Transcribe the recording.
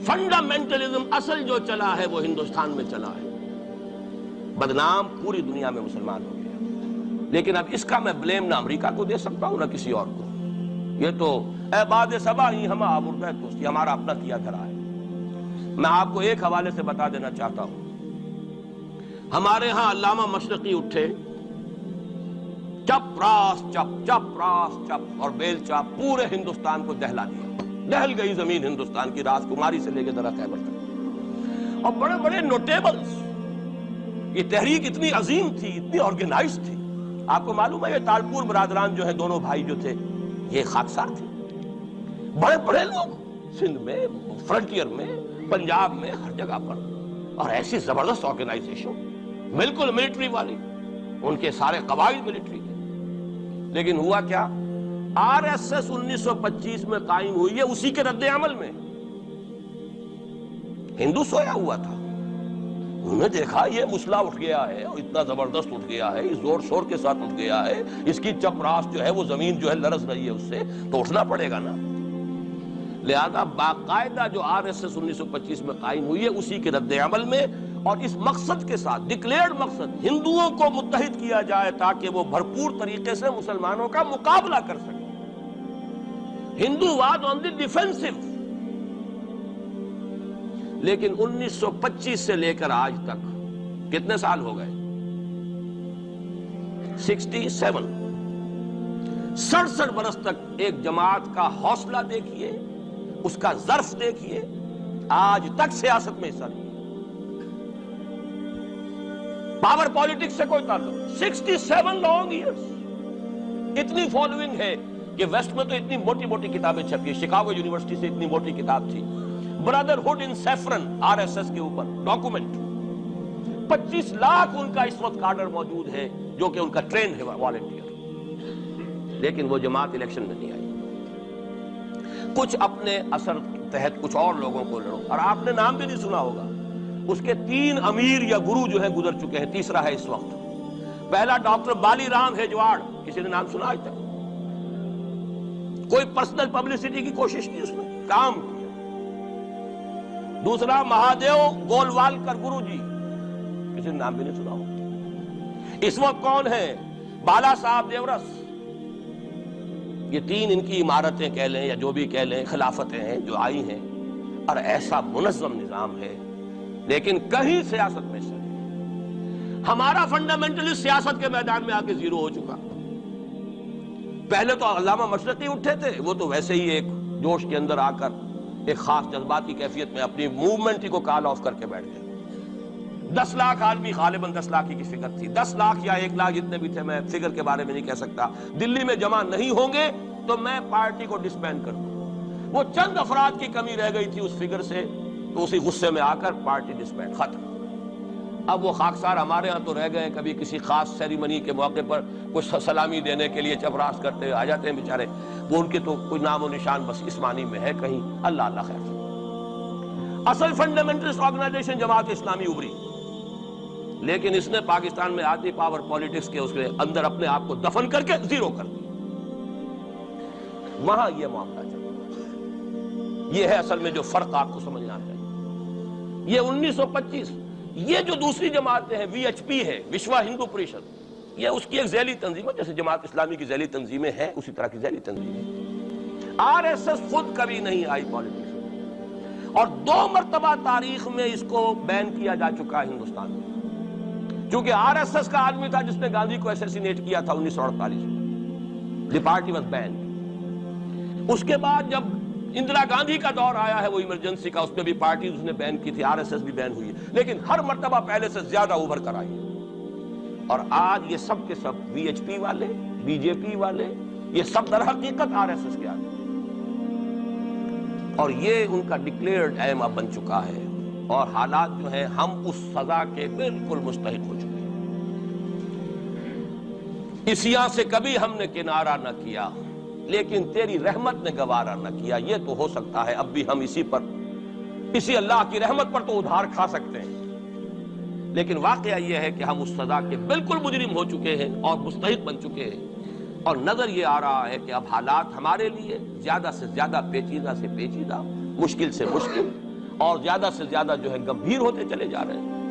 Fundamentalism اصل جو چلا ہے وہ ہندوستان میں چلا ہے، بدنام پوری دنیا میں مسلمان ہو گیا، لیکن اب اس کا میں بلیم نہ امریکہ کو دے سکتا ہوں نہ کسی اور کو، یہ تو اے باد صبا ہی ہم آبردہ توستی، ہمارا اپنا کیا دھرا ہے۔ میں آپ کو ایک حوالے سے بتا دینا چاہتا ہوں، ہمارے ہاں علامہ مشرقی اٹھے، چپ راس چپ چپ راس چپ اور بیل چاپ پورے ہندوستان کو دہلا دیا، دہل گئی زمین ہندوستان کی، راس کماری سے لے کے درہ خیبر تک، اور بڑے بڑے نوٹیبلز، یہ تحریک اتنی عظیم تھی، اتنی آرگنائز تھی۔ آپ کو معلوم ہے یہ تالپور برادران جو ہیں، دونوں بھائی جو تھے، یہ خاکسار تھے، بڑے بڑے لوگ، سندھ میں، فرنٹیئر میں، پنجاب میں، ہر جگہ پر، اور ایسی زبردست آرگنائزیشن بالکل ملٹری والی، ان کے سارے قواعد ملٹری کے۔ لیکن ہوا کیا؟ آر ایس ایس 1925 میں قائم ہوئی ہے، اسی کے رد عمل میں ہندو سویا ہوا تھا، انہوں نے دیکھا یہ مسئلہ اٹھ گیا ہے، اور اتنا زبردست اٹھ گیا ہے، اس زور شور کے ساتھ اٹھ گیا ہے، اس کی چپ راس جو ہے وہ زمین جو ہے لرز رہی ہے، اس سے تو اٹھنا پڑے گا نا۔ لہذا باقاعدہ جو آر ایس ایس 1925 میں قائم ہوئی ہے، اسی کے رد عمل میں، اور اس مقصد کے ساتھ، ڈکلیئرڈ مقصد، ہندوؤں کو متحد کیا جائے تاکہ وہ بھرپور طریقے سے مسلمانوں کا مقابلہ کر سکیں۔ ہندو واز آن دی ڈیفینسو، لیکن 1925 سے لے کر آج تک کتنے سال ہو گئے؟ 67 برس تک ایک جماعت کا حوصلہ دیکھیے، اس کا ظرف دیکھیے، آج تک سیاست میں حصہ نہیں، پاور پالیٹکس سے کوئی تعلق۔ 67 لانگ ایئرز، اتنی فالوئنگ ہے کہ ویسٹ میں تو اتنی موٹی موٹی کتابیں چھپی، شکاگو یونیورسٹی سے اتنی موٹی کتاب تھی، برادرہڈ ان سیفرن، آر ایس ایس کے اوپر ڈاکومنٹ، 25 لاکھ ان کا اس وقت کارڈر موجود ہے جو کہ ان کا ٹرین ہے والنٹیئر، لیکن وہ جماعت الیکشن میں نہیں آئی۔ کچھ اپنے اثر تحت کچھ اور لوگوں کو لڑو، اور آپ نے نام بھی نہیں سنا ہوگا، اس کے 3 امیر یا گرو جو ہیں گزر چکے ہیں، تیسرا ہے اس وقت۔ پہلا ڈاکٹر بالی رام ہیجواڑ، کسی نے نام سنا آج تک؟ کوئی پرسنل پبلسٹی کی کوشش کی، اس نے کام کیا۔ دوسرا مہادیو گولوالکر گرو جی، کسی نے نام بھی نہیں سنا ہوگا۔ اس وقت کون ہے؟ بالا صاحب دیورس۔ یہ 3 ان کی عمارتیں کہہ لیں یا جو بھی کہہ لیں، خلافتیں ہیں جو آئی ہیں، اور ایسا منظم نظام ہے، لیکن کہیں سیاست میں سے ہمارا فنڈامنٹلسٹ سیاست کے میدان میں آ کے زیرو ہو چکا۔ پہلے تو علامہ مشرقی اٹھے تھے، وہ تو ویسے ہی ایک جوش کے اندر آ کر ایک خاص جذباتی کیفیت میں اپنی موومنٹ ہی کو کال آف کر کے بیٹھ گئے۔ 10 لاکھ آدمی، غالباً 10 لاکھ کی فکر تھی، 10 لاکھ یا 1 لاکھ جتنے بھی تھے، میں فکر کے بارے میں نہیں کہہ سکتا، دلی میں جمع نہیں ہوں گے تو میں پارٹی کو ڈسبینڈ کر دوں۔ وہ چند افراد کی کمی رہ گئی تھی اس فکر سے، تو اسی غصے میں آ کر پارٹی ڈسبینڈ، ختم۔ اب وہ خاکسار ہمارے ہاں تو رہ گئے، کبھی کسی خاص سیریمنی کے موقع پر کچھ سلامی دینے کے لیے چپراس کرتے آ جاتے ہیں بیچارے، وہ ان کے تو کوئی نام و نشان بس اس معنی میں ہے کہیں، اللہ اللہ خیر۔ اصل فنڈامنٹلسٹ آرگنائزیشن جماعت اسلامی ابھری، لیکن اس نے پاکستان میں آتی پاور پالیٹکس کے اس کے اندر اپنے آپ کو دفن کر کے زیرو کر دیا۔ وہاں یہ معاملہ چل رہا ہے، یہ ہے اصل میں جو فرق آپ کو سمجھنا چاہیے۔ یہ 1925، یہ جو دوسری جماعتیں ہیں، وی ایچ پی ہے، وشوا ہندو پریشد، یہ اس کی ایک ذیلی تنظیم ہے، جیسے جماعت اسلامی کی ذیلی تنظیمیں ہیں اسی طرح کی ذیلی تنظیمیں۔ آر ایس ایس خود کبھی نہیں آئی پالیٹکس میں، اور 2 مرتبہ تاریخ میں اس کو بین کیا جا چکا ہے ہندوستان میں، چونکہ آر ایس ایس کا آدمی تھا جس نے گاندھی کو ایسیسینیٹ کیا تھا 1948 میں، دی پارٹی واز بینڈ۔ اس کے بعد جب اندرا گاندھی کا دور آیا ہے وہ ایمرجنسی کا، اس میں بھی پارٹیز اس نے بین کی تھی، آر ایس ایس بھی بین ہوئی ہے، لیکن ہر مرتبہ پہلے سے زیادہ ابھر کر آئی ہے۔ اور آج یہ سب کے سب وی ایچ پی والے، بی جے پی والے، یہ سب در حقیقت آر ایس ایس کے آدمی، اور یہ ان کا ڈکلیئرڈ ایم اب بن چکا ہے، اور حالات جو ہیں ہم اس سزا کے بالکل مستحق ہو چکے ہیں۔ اسیاں سے کبھی ہم نے کنارہ نہ کیا، لیکن تیری رحمت نے گوارا نہ کیا۔ یہ تو ہو سکتا ہے اب بھی ہم اسی اللہ کی رحمت پر تو ادھار کھا سکتے ہیں، لیکن واقعہ یہ ہے کہ ہم اس سزا کے بالکل مجرم ہو چکے ہیں اور مستحق بن چکے ہیں، اور نظر یہ آ رہا ہے کہ اب حالات ہمارے لیے زیادہ سے زیادہ پیچیدہ سے پیچیدہ، مشکل سے مشکل، اور زیادہ سے زیادہ جو ہے گمبھیر ہوتے چلے جا رہے ہیں۔